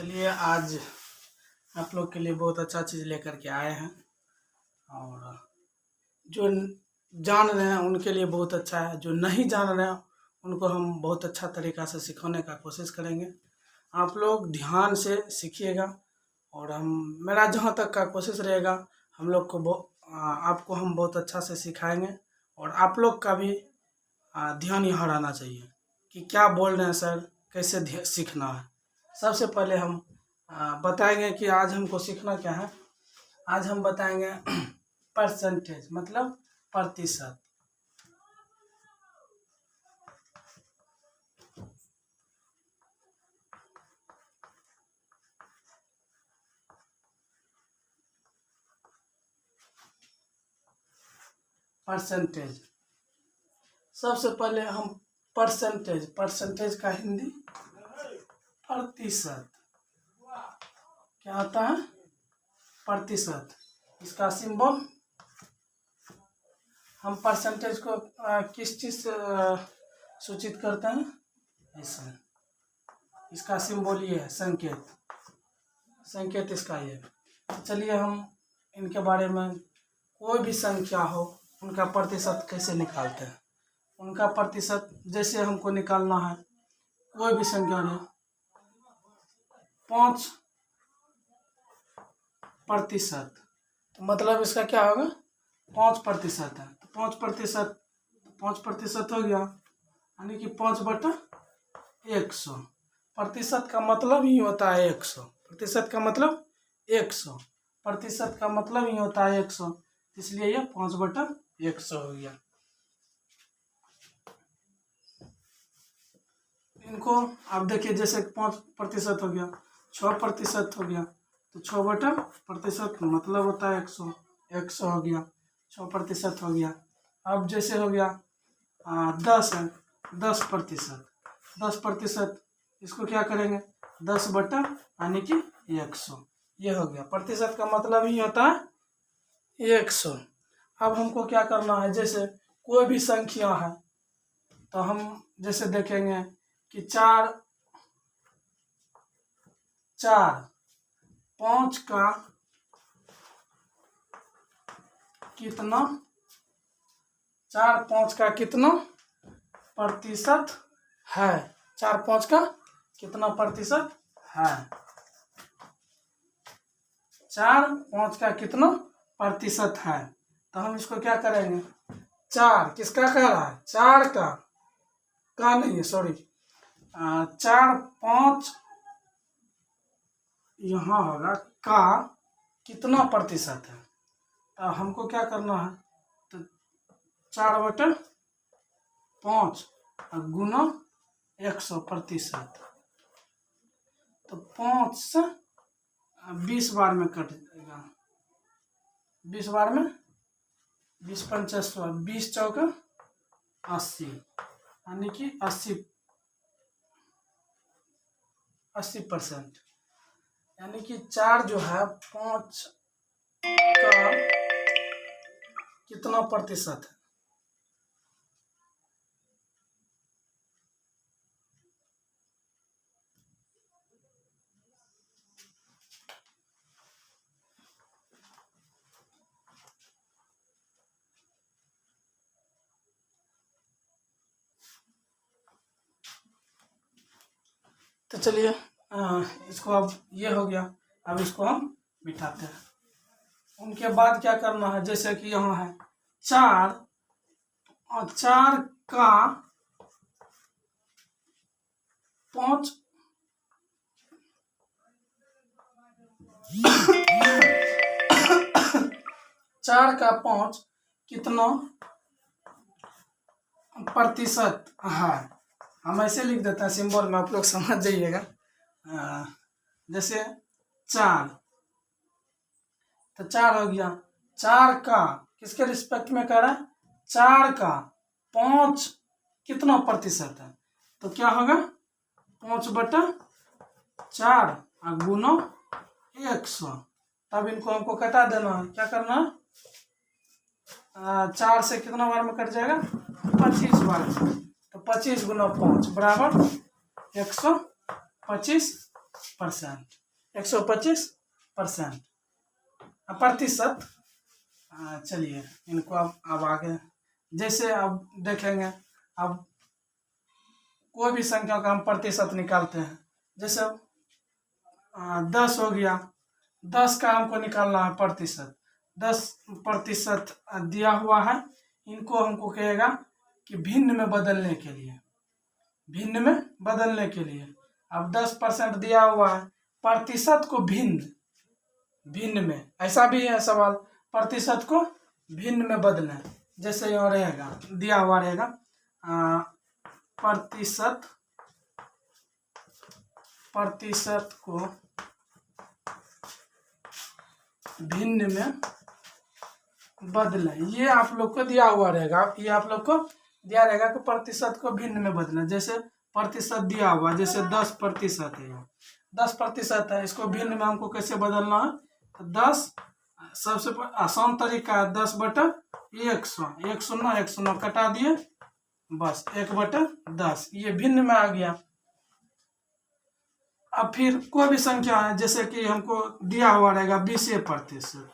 चलिए आज आप लोग के लिए बहुत अच्छा चीज़ लेकर के आए हैं और जो जान रहे हैं उनके लिए बहुत अच्छा है। जो नहीं जान रहे हैं उनको हम बहुत अच्छा तरीक़ा से सिखाने का कोशिश करेंगे। आप लोग ध्यान से सीखिएगा और मेरा जहाँ तक का कोशिश रहेगा हम लोग को आपको हम बहुत अच्छा से सिखाएंगे और आप लोग का भी ध्यान यहाँ रहना चाहिए कि क्या बोल रहे हैं सर, कैसे सीखना है। सबसे पहले हम बताएंगे कि आज हमको सीखना क्या है। आज हम बताएंगे परसेंटेज मतलब प्रतिशत। परसेंटेज सबसे पहले हम परसेंटेज का हिंदी प्रतिशत क्या होता है? प्रतिशत। इसका सिंबल हम परसेंटेज को किस चीज़ से सूचित करते हैं? ऐसा। इसका सिंबल ये है, संकेत इसका ये। चलिए हम इनके बारे में, कोई भी संख्या हो उनका प्रतिशत कैसे निकालते हैं। उनका प्रतिशत जैसे हमको निकालना है, कोई भी संख्या हो 5%, तो मतलब इसका क्या होगा? 5% है तो 5% हो गया, यानी कि 5/100। प्रतिशत का मतलब ही होता है 100। प्रतिशत का मतलब 100। प्रतिशत का मतलब ही होता है 100, इसलिए यह 5/100 हो गया। इनको आप देखिए, जैसे 5% हो गया, 6% हो गया, तो 6/प्रतिशत मतलब होता है 100। 100 हो गया, 6% हो गया। अब जैसे हो गया 10 है, 10%, इसको क्या करेंगे? 10/ यानी कि 100। ये हो गया। प्रतिशत का मतलब ही होता है 100। अब हमको क्या करना है, जैसे कोई भी संख्या है तो हम जैसे देखेंगे कि 5 का कितना, 5 का कितना प्रतिशत है? 5 का कितना प्रतिशत है? 5 का कितना प्रतिशत है? तो हम इसको क्या करेंगे? 4 किसका कह रहा है? 4 का नहीं है, सॉरी। 5 यहाँ होगा का कितना प्रतिशत है। तो हमको क्या करना है? तो 4/5 गुना 100%। तो 5 से 20 बार में कट जाएगा। 20 बार में 20 पंचा 100, 20 चौका 80, यानी कि 80%। यानी कि 4 जो है 5 का कितना प्रतिशत है? तो चलिए इसको, अब ये हो गया। अब इसको हम बिठाते हैं। उनके बाद क्या करना है, जैसे कि यहाँ है 4 और 4 का 5 4 का 5 कितना प्रतिशत है? हम ऐसे लिख देते हैं सिंबल में, आप लोग समझ जाइएगा। जैसे 4, तो 4 हो गया। 4 का किसके रिस्पेक्ट में कर रहा है? 4 का 5 कितना प्रतिशत है? तो क्या होगा? 5/4 गुना 100। तब इनको हमको कटा देना है। क्या करना है? 4 से कितना बार में कट जाएगा? 25 बार में। तो 25 गुना 5 बराबर 125। %, 125% प्रतिशत। चलिए इनको अब आगे जैसे अब देखेंगे, अब कोई भी संख्या का हम प्रतिशत निकालते हैं। जैसे 10 हो गया, 10 का हमको निकालना है प्रतिशत। 10% दिया हुआ है, इनको हमको कहेगा कि भिन्न में बदलने के लिए, भिन्न में बदलने के लिए। अब 10% दिया हुआ है, प्रतिशत को भिन्न, भिन्न में, ऐसा भी है सवाल, प्रतिशत को भिन्न में बदलें। जैसे यहाँ रहेगा, दिया हुआ रहेगा प्रतिशत को भिन्न में बदलें। ये आप लोग को दिया हुआ रहेगा, ये आप लोग को दिया रहेगा कि प्रतिशत को भिन्न में बदलें। जैसे प्रतिशत दिया हुआ, जैसे 10% है, 10% है, इसको भिन्न में हमको कैसे बदलना है? तो 10 सबसे आसान तरीका है, 10/100, 1 कटा दिए, बस 1/10, ये भिन्न में आ गया। अब फिर कोई भी संख्या है, जैसे कि हमको दिया हुआ रहेगा 20%,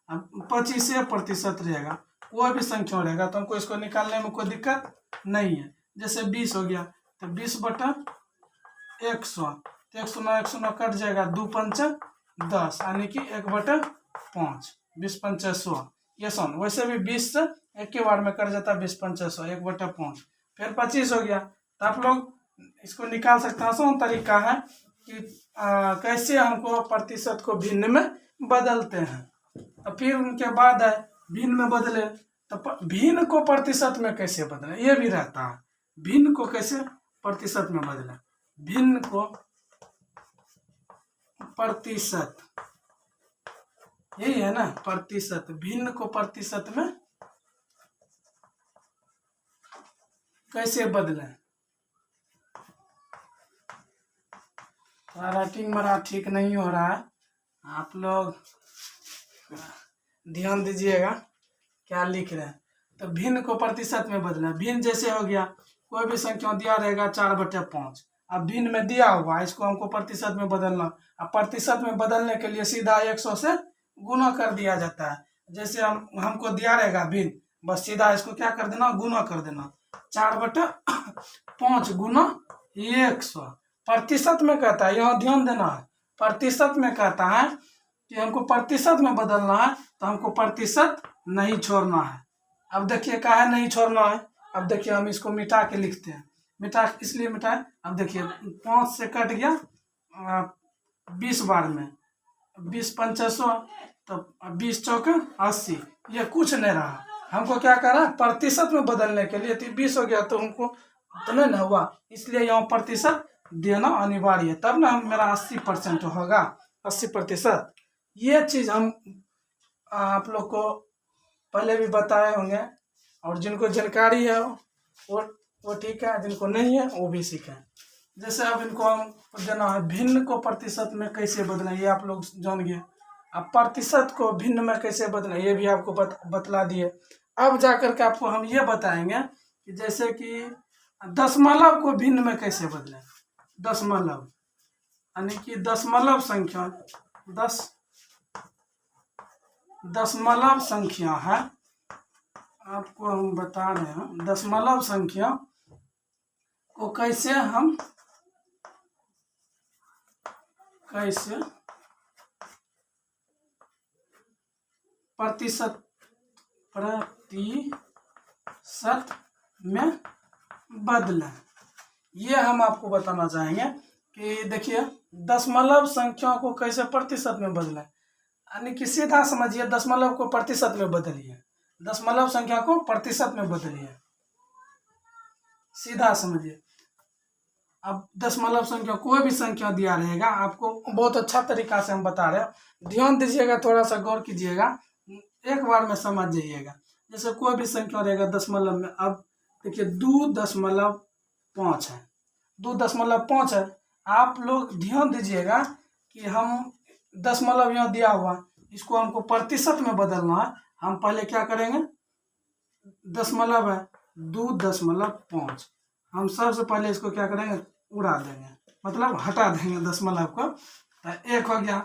अब 25% रहेगा, कोई भी संख्या रहेगा तो हमको इसको निकालने में कोई दिक्कत नहीं है। जैसे 20 हो गया तो 20/100, तो 100 कट जाएगा, 2 पंच 10, यानी कि 1/5, 20 पंच 100, ये सन। वैसे भी 20 से एक के बार में कट जाता है, 20 पंच 100, 1/5। फिर 25 हो गया, तो आप लोग इसको निकाल सकते हैं। आसान तरीका है कि कैसे हमको प्रतिशत को भिन्न में बदलते हैं। तो फिर उनके बाद है भिन्न में बदले, तो भिन्न को प्रतिशत में कैसे बदलें, ये भी रहता है। भिन्न को कैसे प्रतिशत में बदलें, भिन्न को प्रतिशत, यही है ना, प्रतिशत। भिन्न को प्रतिशत में कैसे बदलें? राइटिंग मेरा ठीक नहीं हो रहा है, आप लोग ध्यान दीजिएगा क्या लिख रहे हैं। तो भिन्न को प्रतिशत में बदलें। भिन्न जैसे हो गया, कोई भी संख्या दिया रहेगा 4/5, अब भिन्न में दिया हुआ, इसको हमको प्रतिशत में बदलना। अब प्रतिशत में बदलने के लिए सीधा 100 से गुना कर दिया जाता है। जैसे हमको दिया रहेगा भिन्न, बस सीधा इसको क्या कर देना, गुना कर देना, 4/5 गुना 100। प्रतिशत में कहता है, यहाँ ध्यान देना है, प्रतिशत में कहता है कि हमको प्रतिशत में बदलना है, तो हमको प्रतिशत नहीं छोड़ना है। अब देखिए काहे नहीं छोड़ना है, अब देखिए हम इसको मिटा के लिखते हैं। मिटा इसलिए मिटाए, अब देखिए 5 से कट गया 20 बार में, 20 पंच 100, तो 20 चौके 80, ये कुछ नहीं रहा। हमको क्या करना है, प्रतिशत में बदलने के लिए। तो 20 हो गया तो हमको तो नहीं ना हुआ, इसलिए यहाँ प्रतिशत देना अनिवार्य है, तब ना मेरा 80% होगा, 80%। ये चीज़ हम आप लोग को पहले भी बताए होंगे, और जिनको जानकारी है वो ठीक है, जिनको नहीं है वो भी सीखें। जैसे अब इनको हम देना है भिन्न को प्रतिशत में कैसे बदलें, ये आप लोग जान गए। अब प्रतिशत को भिन्न में कैसे बदलें, ये भी आपको बतला दिए। अब जाकर के आपको हम ये बताएंगे कि जैसे कि दशमलव को भिन्न में कैसे बदलें। दशमलव यानी कि दशमलव संख्या, दशमलव संख्या है, आपको हम बता रहे हैं दशमलव संख्या को कैसे हम प्रतिशत में बदलें, ये हम आपको बताना चाहेंगे। कि देखिए दशमलव संख्या को कैसे प्रतिशत में बदलें, यानी कि सीधा समझिए, दशमलव को प्रतिशत में बदलिए, दशमलव संख्या को प्रतिशत में बदलिए, सीधा समझिए। अब दशमलव संख्या, कोई भी संख्या दिया रहेगा, आपको बहुत अच्छा तरीका से हम बता रहे हैं, ध्यान दीजिएगा, थोड़ा सा गौर कीजिएगा, एक बार में समझ जाइएगा। जैसे कोई भी संख्या रहेगा दशमलव में, अब देखिए 2.5 है, 2.5 है। आप लोग ध्यान दीजिएगा कि हम दशमलव यहाँ दिया हुआ, इसको हमको प्रतिशत में बदलना है। हम पहले क्या करेंगे, दशमलव है 2.5, हम सबसे पहले इसको क्या करेंगे, उड़ा देंगे, मतलब हटा देंगे दशमलव को, तो 1 हो गया,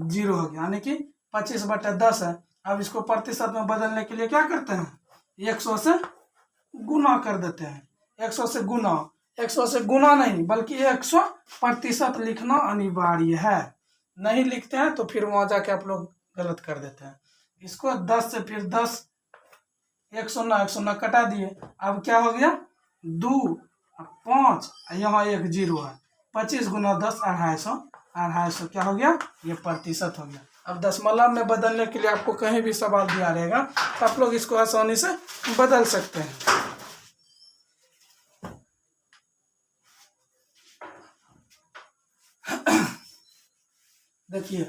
0 हो गया, यानी कि 25/10 है। अब इसको प्रतिशत में बदलने के लिए क्या करते हैं, 100 से गुना कर देते हैं। 100 से गुना, 100 से गुना नहीं बल्कि 100% लिखना अनिवार्य है। नहीं लिखते हैं तो फिर वहां जाके आप लोग गलत कर देते हैं। इसको 10 से फिर 10, 100 कटा दिए। अब क्या हो गया, 2, 5, यहाँ 1 0 है। 25 गुना 10 250, 250 क्या हो गया, ये प्रतिशत हो गया। अब दशमलव में बदलने के लिए आपको कहीं भी सवाल दिया रहेगा तो आप लोग इसको आसानी से बदल सकते हैं। देखिए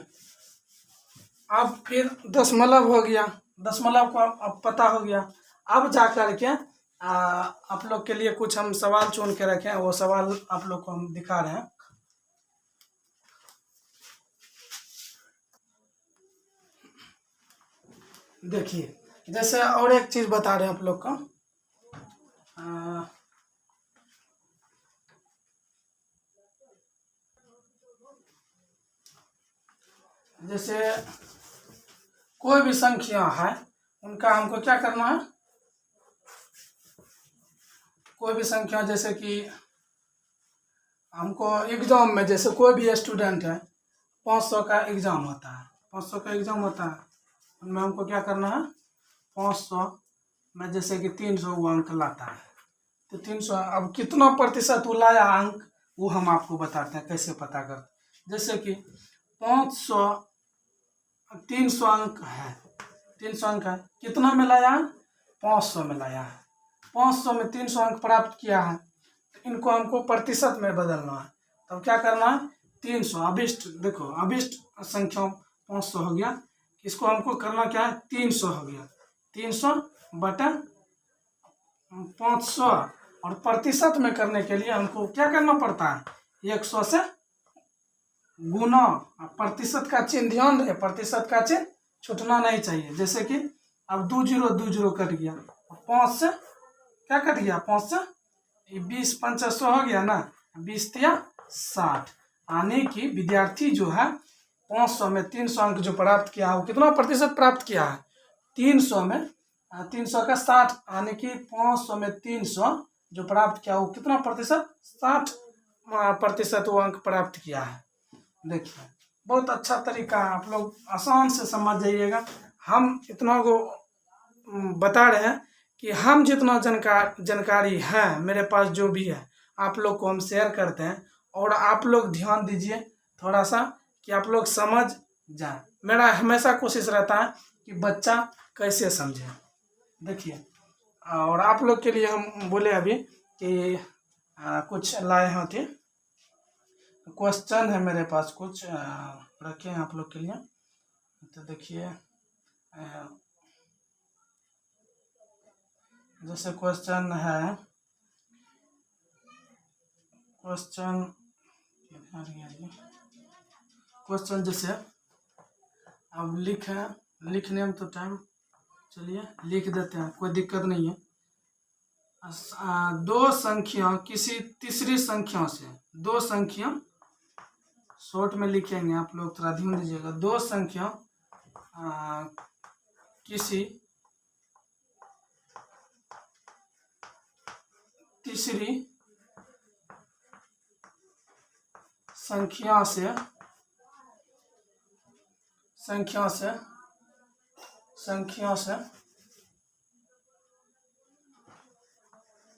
अब फिर दशमलव हो गया, दशमलव को अब पता हो गया। अब जा कर के आप लोग के लिए कुछ हम सवाल चुन के रखे हैं, वो सवाल आप लोग को हम दिखा रहे हैं। देखिए जैसे और एक चीज बता रहे हैं आप लोग को, जैसे कोई भी संख्या है उनका हमको क्या करना है, कोई भी संख्या जैसे कि हमको एग्जाम में, जैसे कोई भी स्टूडेंट है 500 का एग्जाम होता है, 500 का एग्जाम होता है, उनमें हमको क्या करना है, 500 में जैसे कि 300 वो अंक लाता है, तो 300 अब कितना प्रतिशत वो लाया अंक, वो हम आपको बताते हैं कैसे पता करते। जैसे कि 500, 300 अंक है, 300 अंक है, कितना में लाया है, 500 में लाया है, 500 में 300 अंक प्राप्त किया है, तो इनको हमको प्रतिशत में बदलना है। तो क्या करना है, 300 अभिष्ट, देखो अभिष्ट संख्या 500 हो गया, इसको हमको करना क्या है, 300 हो गया, 300 बटा 500, और प्रतिशत में करने के लिए हमको क्या करना पड़ता है, 100 से गुना। प्रतिशत का चिन्ह ध्यान रहे, प्रतिशत का चिन्ह छूटना नहीं चाहिए। जैसे कि अब 2 0 कट गया, 5 से क्या कट गया, 5 से 20 5 100 हो गया ना, 20 या 60, यानी कि विद्यार्थी जो है 500 में 300 अंक जो प्राप्त किया है वो कितना प्रतिशत प्राप्त किया है, 300 में 300 का 60, यानी कि 500 में 300 जो प्राप्त किया वो कितना प्रतिशत, 60% वो अंक प्राप्त किया है। देखिए बहुत अच्छा तरीका है, आप लोग आसान से समझ जाइएगा। हम इतना को बता रहे हैं कि हम जितना जानकारी है मेरे पास जो भी है आप लोग को हम शेयर करते हैं, और आप लोग ध्यान दीजिए थोड़ा सा कि आप लोग समझ जाए। मेरा हमेशा कोशिश रहता है कि बच्चा कैसे समझे। देखिए और आप लोग के लिए हम बोले अभी कि कुछ लाए हैं थे, क्वेश्चन है मेरे पास, कुछ रखे हैं आप लोग के लिए। तो देखिए जैसे क्वेश्चन है, क्वेश्चन जैसे अब लिखने में तो टाइम, चलिए लिख देते हैं, कोई दिक्कत नहीं है। दो संख्या किसी तीसरी संख्या से, दो संख्या शॉर्ट में लिखेंगे, आप लोग थोड़ा ध्यान दीजिएगा। दो संख्या किसी तीसरी संख्या से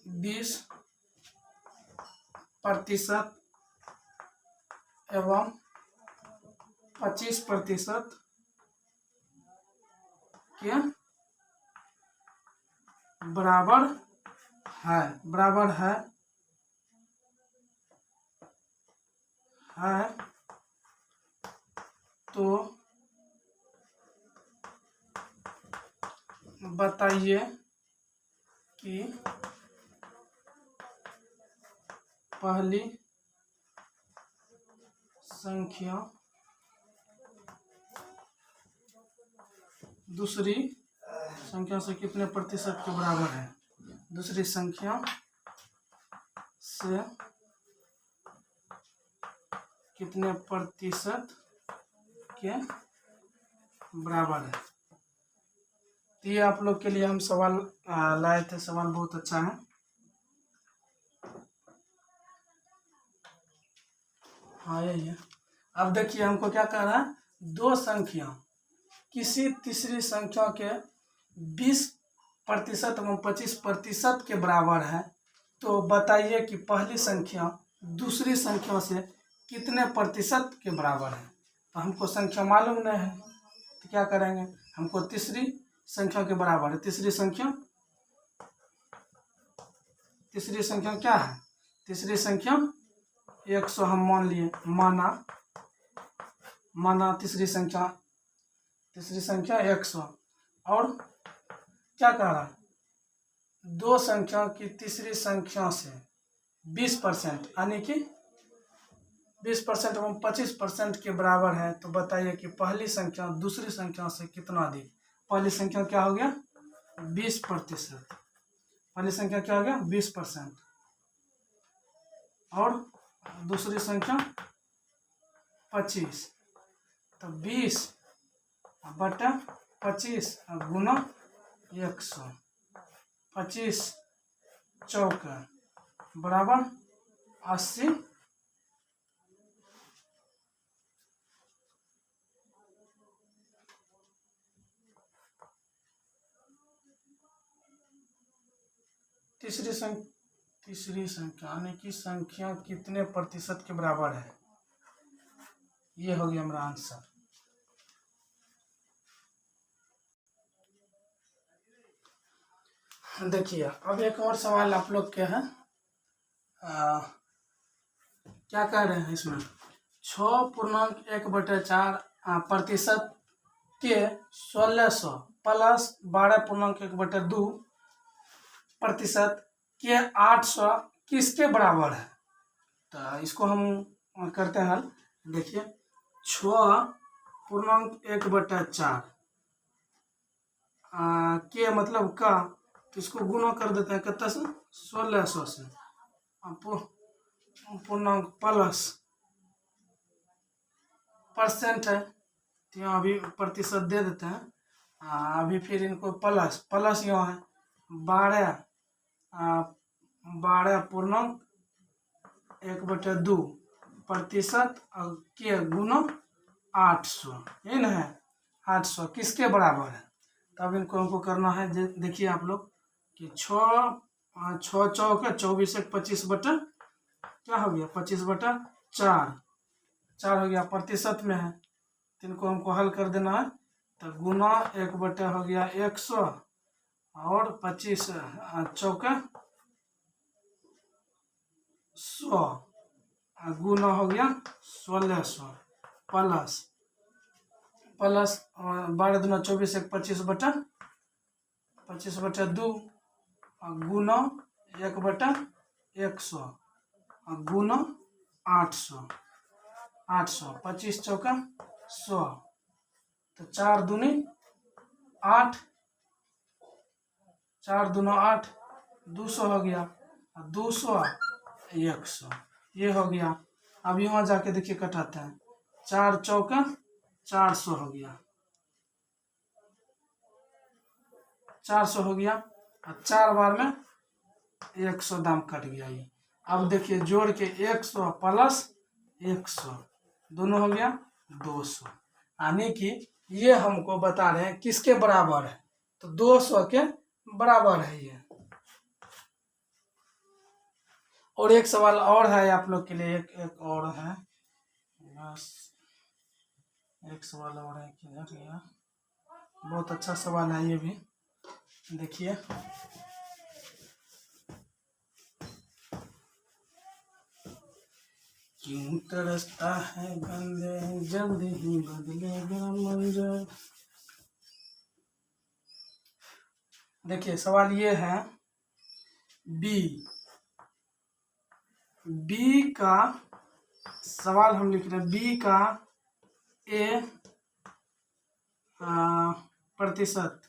20% एवं 25% के बराबर है तो बताइए कि पहली संख्या दूसरी संख्या से कितने प्रतिशत के बराबर है, दूसरी संख्या से कितने प्रतिशत के बराबर है। तो ये आप लोग के लिए हम सवाल लाए थे। सवाल बहुत अच्छा है। हाँ यही है। अब देखिए हमको क्या कह रहा है, दो संख्या किसी तीसरी संख्या के 20% एवं 25% के बराबर है, तो बताइए कि पहली संख्या दूसरी संख्या से कितने प्रतिशत के बराबर है। तो हमको संख्या मालूम नहीं है, तो क्या करेंगे, हमको तीसरी संख्या के बराबर है। तीसरी संख्या क्या है, तीसरी संख्या 100 हम मान लिए, माना तीसरी संख्या 100। और क्या कह रहा है, दो संख्या की तीसरी संख्या से 20% यानी कि 20% एवं 25% के बराबर है, तो बताइए कि पहली संख्या दूसरी संख्या से कितना अधिक। पहली संख्या क्या हो गया 20%, पहली संख्या क्या हो गया 20%, और दूसरी संख्या 25। तो 20/25 गुना 100, 25 चौका बराबर 80। तीसरी संख्या यानी कि संख्या कितने प्रतिशत के बराबर है, ये हो गया हमारा आंसर। देखिए अब एक और सवाल आप लोग के हैं। क्या कह रहे हैं इसमें, 6.1/4% के 1600 प्लस 12.1/2% के 800 किसके बराबर है। तो इसको हम करते हैं हल। देखिए 6.1/4 के मतलब का, तो इसको गुना कर देते हैं कितना से 1600 से, पूर्णांक प्लस परसेंट है, तो यहाँ अभी प्रतिशत दे देते हैं। अभी फिर इनको प्लस यहाँ है 12.1/2% के गुना 800, ये ना है 800 किसके बराबर है। तब इनको हमको करना है, देखिए आप लोग कि 6 चौके 24 1 25 बटा क्या हो गया 25/4 हो गया, प्रतिशत में है, तो इनको हमको हल कर देना है। तो गुना 1 हो गया 100 और 25 चौका 100 गुना हो गया 1600 प्लस 12 दूना 24 1 25/2 गुना 1/100 गुना 800 25 चौका 100, तो 4 दूनी 8, 4 दूना 8 200 हो गया, 200 100 ये हो गया। अब यहाँ जाके देखिए कटाते हैं, 4 चौका 400 हो गया, 400 हो गया, और 4 बार में 100 दाम कट गया ये। अब देखिए जोड़ के 100 प्लस 100 दोनों हो गया 200, यानी कि ये हमको बता रहे हैं किसके बराबर है, तो 200 के बराबर है ये। और एक सवाल और है आप लोग के लिए, एक और है, बस एक सवाल और है, किधर गया, बहुत अच्छा सवाल है ये भी। देखिए क्यों तरसता है बंदे जल्द ही बदलेगा मंजर। देखिए सवाल ये है, बी का सवाल हम लिख रहे हैं, बी का प्रतिशत